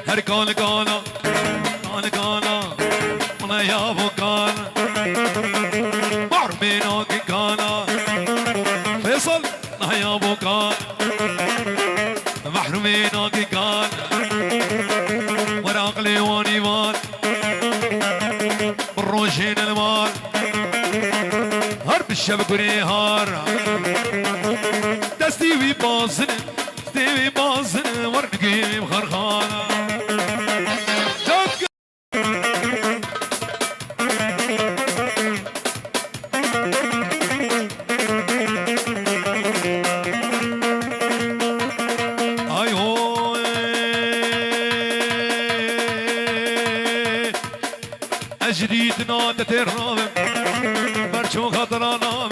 هر كان كانا كان كانا أنا يا أبو كان معرمينا كانا فيصل أنا يا أبو كان محرومينا كان وراق ليواني مال بالروشين المال هرب الشبك ونهار دستي بازن دستي بازن ورنقي بخرخانة جديدنا تترنام برشو خطرانام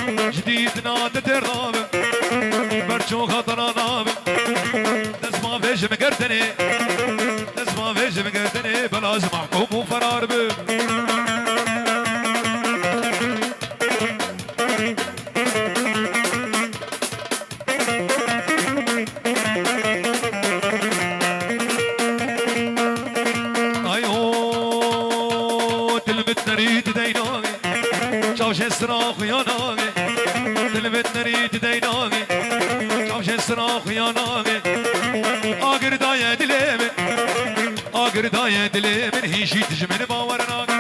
جديدنا تترنام برشو خطرانام نسمع فيش مقرتني نسمع فيش مقرتني بلاز محكوم وفرار بي نريد ديناغي شاوش الصراخ يا ناغي تلبت نريد ديناغي شاوش الصراخ يا ناغي آقر دايا دليمن آقر دايا دليمن هيشي تجمن باور ناغي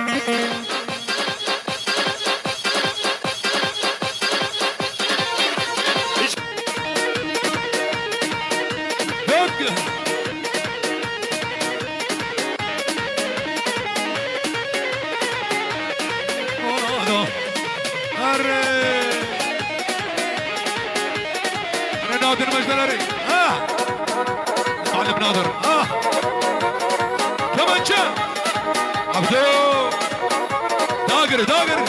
نادر مجدلري معلم نادر كمان جاء عبدو داقر داقر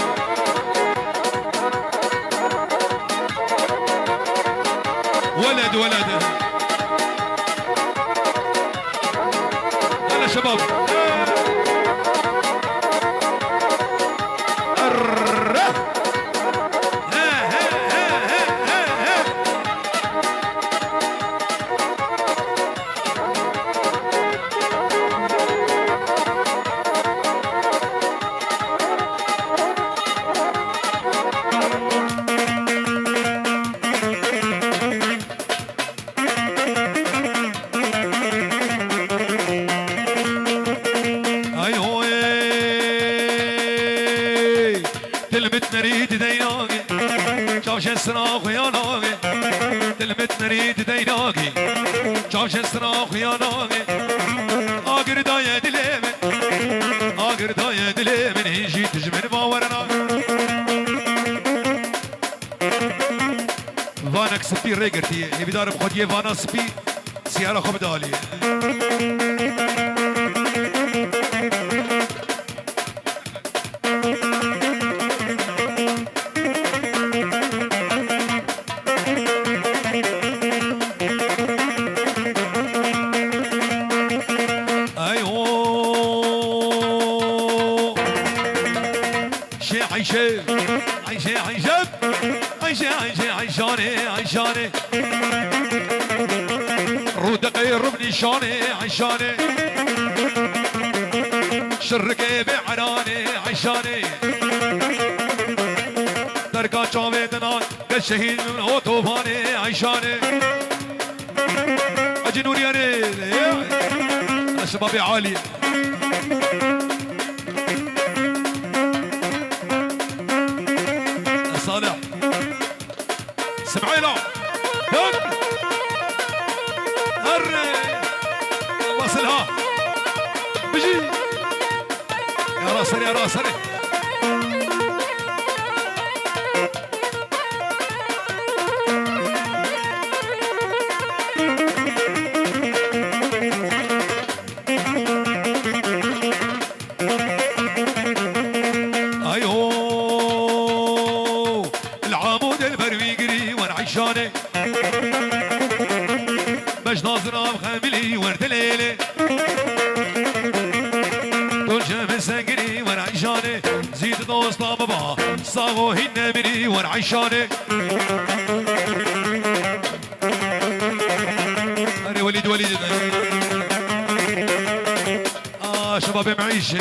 ولد ولد يلا شباب نريد ديناغي شاوش الصراخ يا ناغي تلمت نريد ديناغي شاوش الصراخ يا ناغي آقر دايا دليمن آقر دايا دليمن هيجي تجمن باورنا وانك سبي ريقرتي يبي دارب خود وانا سبي سيارة خب دالي عيشة عيشة عيشة عيشة عيشة عيشاني عيشاني رودق يربني شاني عيشاني شرقي بعراني عيشاني درقا شاويدنا الشهيد من اوتوباني عيشاني اجنوني انا الشباب عالي صالح سمعينا هري وصلها بجي يا راسري يا راسري عيشاني باش ناظرة بخاملي ورد ليلي طول شام ساقري ور عيشاني زيد دوست بابا صاغو هنا بري ور عيشاني أري وليد باب معيشه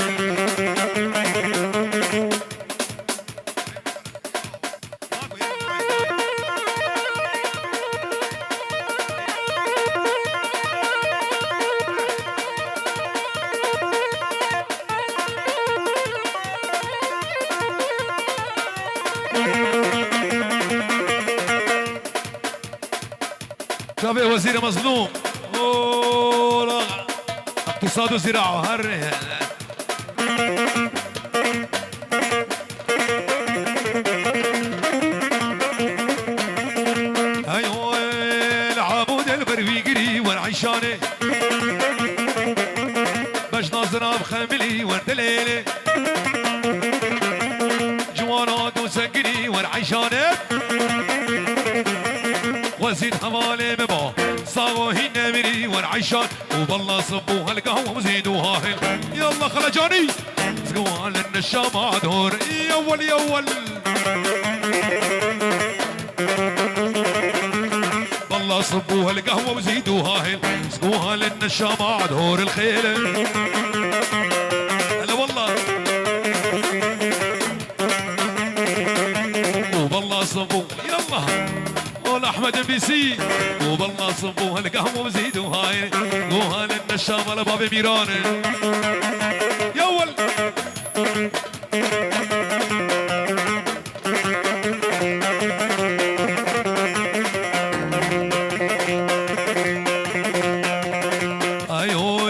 شافي وزير مظلوم اقتصاد وزراعة هر ايوه العمود البرويقري والعيشاني باش نظرة بخملي وردليلي جوانات وسقني والعيشاني وزيد حوالي مبا صاغوهي نمري والعيشان وبالله صبوها القهوة وزيدوها هل يلا خلجاني سقوها لنا الشام دور يول يول بالله صبوها القهوة وزيدوها هل سقوها لنا الشام دور الخيل هلا والله وبالله صبوا يلا احمد بي سي وبالله صبوها القهوه وزيدوها قوها لنا الشام على باب ميران يول ايوه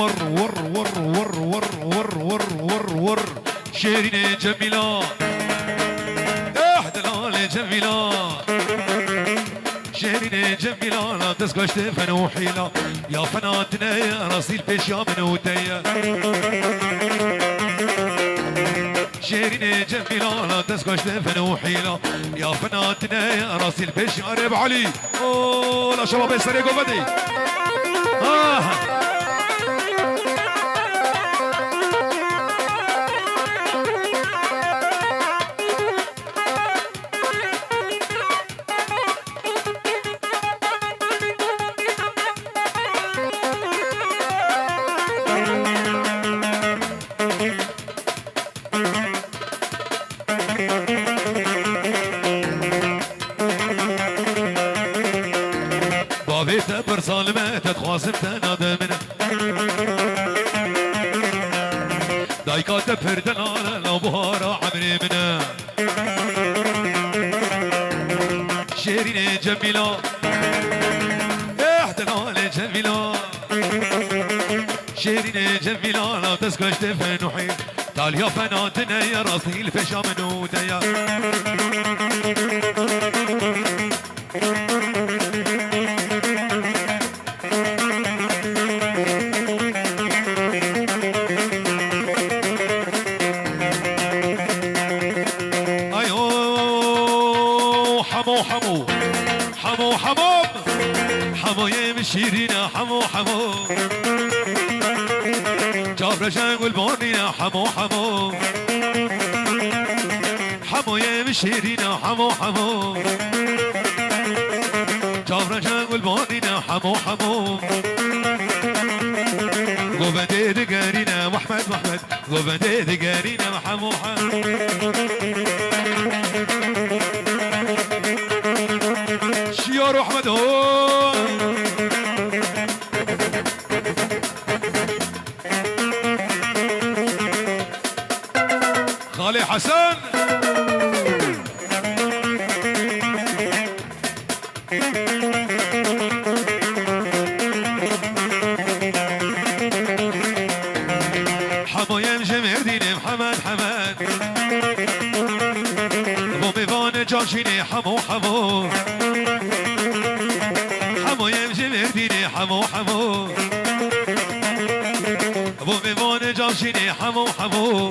ور ور ور ور ور ور ور ور ور شيرين جميله جميلة شيرين جميلة لا تسكش فنوحيلة يا فناتنا يا راسي البيش يا منوتيا شيرين جميلة لا تسكش فنوحيلة يا فناتنا يا راسي البيش يا رب علي اوه لا شباب يسرقوا بدي ظالمة تتخاصم تنادمنا دايكا تفردن على الابهار عمري منا شيرين جميلة احتلال جميلة شيرين جميلة لا تسكش تفنحي تعال يا فناتنا يا راسي الفشا منوديا حمو يمشيرنا حمو حمو جابر شنقول بونينا حمو حمو حمو يمشيرنا حمو حمو جابر شنقول بونينا حمو حمو قوبتي دقارينا محمد محمد قوبتي دقارينا حمو حمو شيار احمد هو خالي حسن حمو يمشي مرديني محمد حمد ابو ميفان جاشيني حمو حمو حمو يمشي مرديني حمو حمو ابو ميفان جاشيني حمو حمو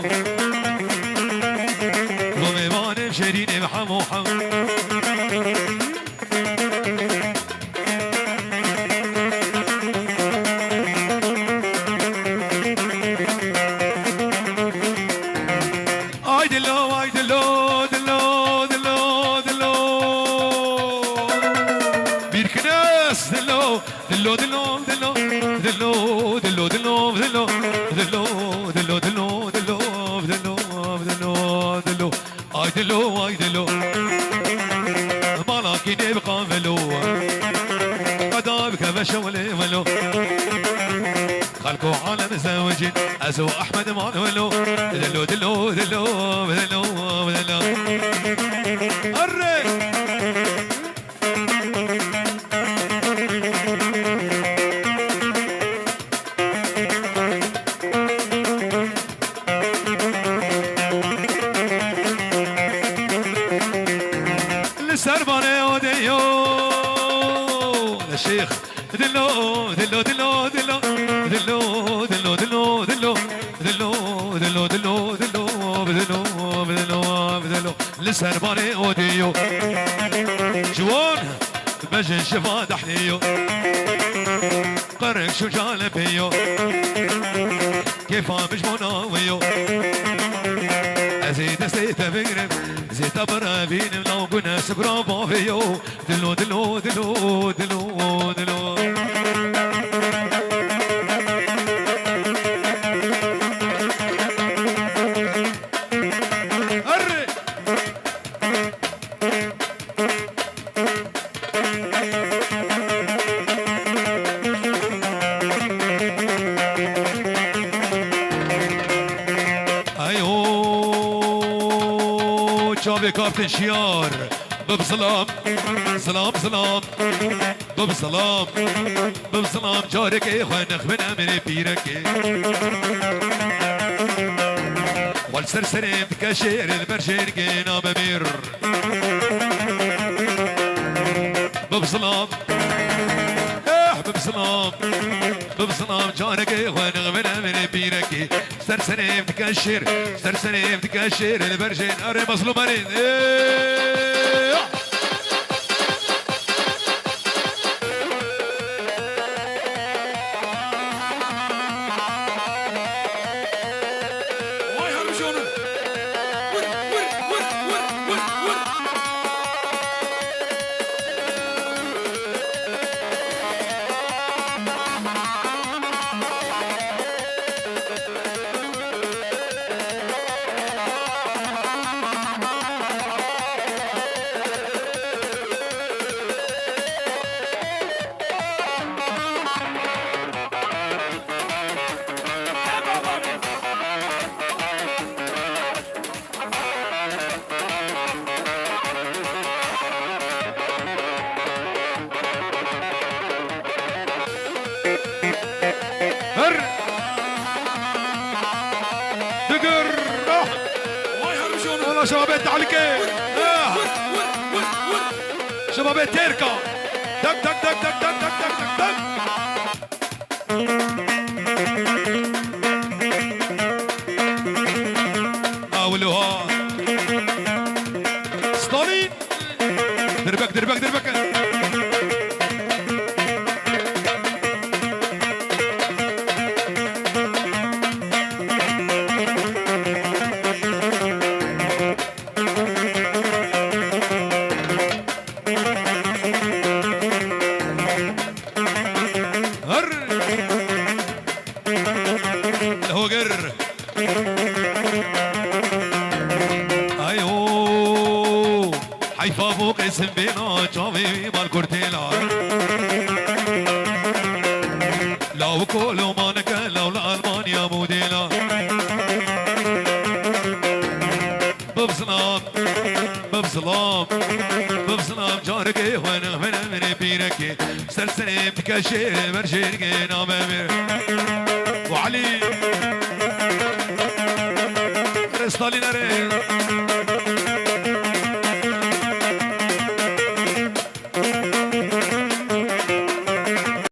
ابو ميفان مشيريني حمو حمو دلو شولي ولو خلقوا عالم زوجين ازو احمد مان ولو دلو دلو دلو دلو دلو الري السربانه وديو الشيخ دلو دلو دلو دلو دلو دلو دلو دلو دلو دلو دلو دلو بدلو بدلو بدلو لسرباني اوديو جوان بجن شفا دحليو قرق شو جال بيو كيف مش مناويو ازيد استيت بقرب زيت برابين لو قنا سكرا بافيو دلو دلو دلو دلو دلو شافي كابتن شيار ببسلام سلام سلام ببسلام ببسلام جارك اي خانخ من امري بيرك والسرسرين بكشير البرشير قينا بمير ببسلام ببسلام ببسلام جارك اي خانخ من امري بيرك سرسرين بكشير سرسرين بكشير البرشير اري مظلوم اريد شباب تعليقين شباب تيركا دك دك دك دك دك دك دك دك اولوها ستالين دربك دربك دربك حيفا فوق اسم بينا جامي بالكورتيلا لو كل مانك لو لألمانيا موديلا ببسلام ببسلام ببسلام جارك وانا من بينك سلسلة بكشير برشير نام امير وعلي رستالي نري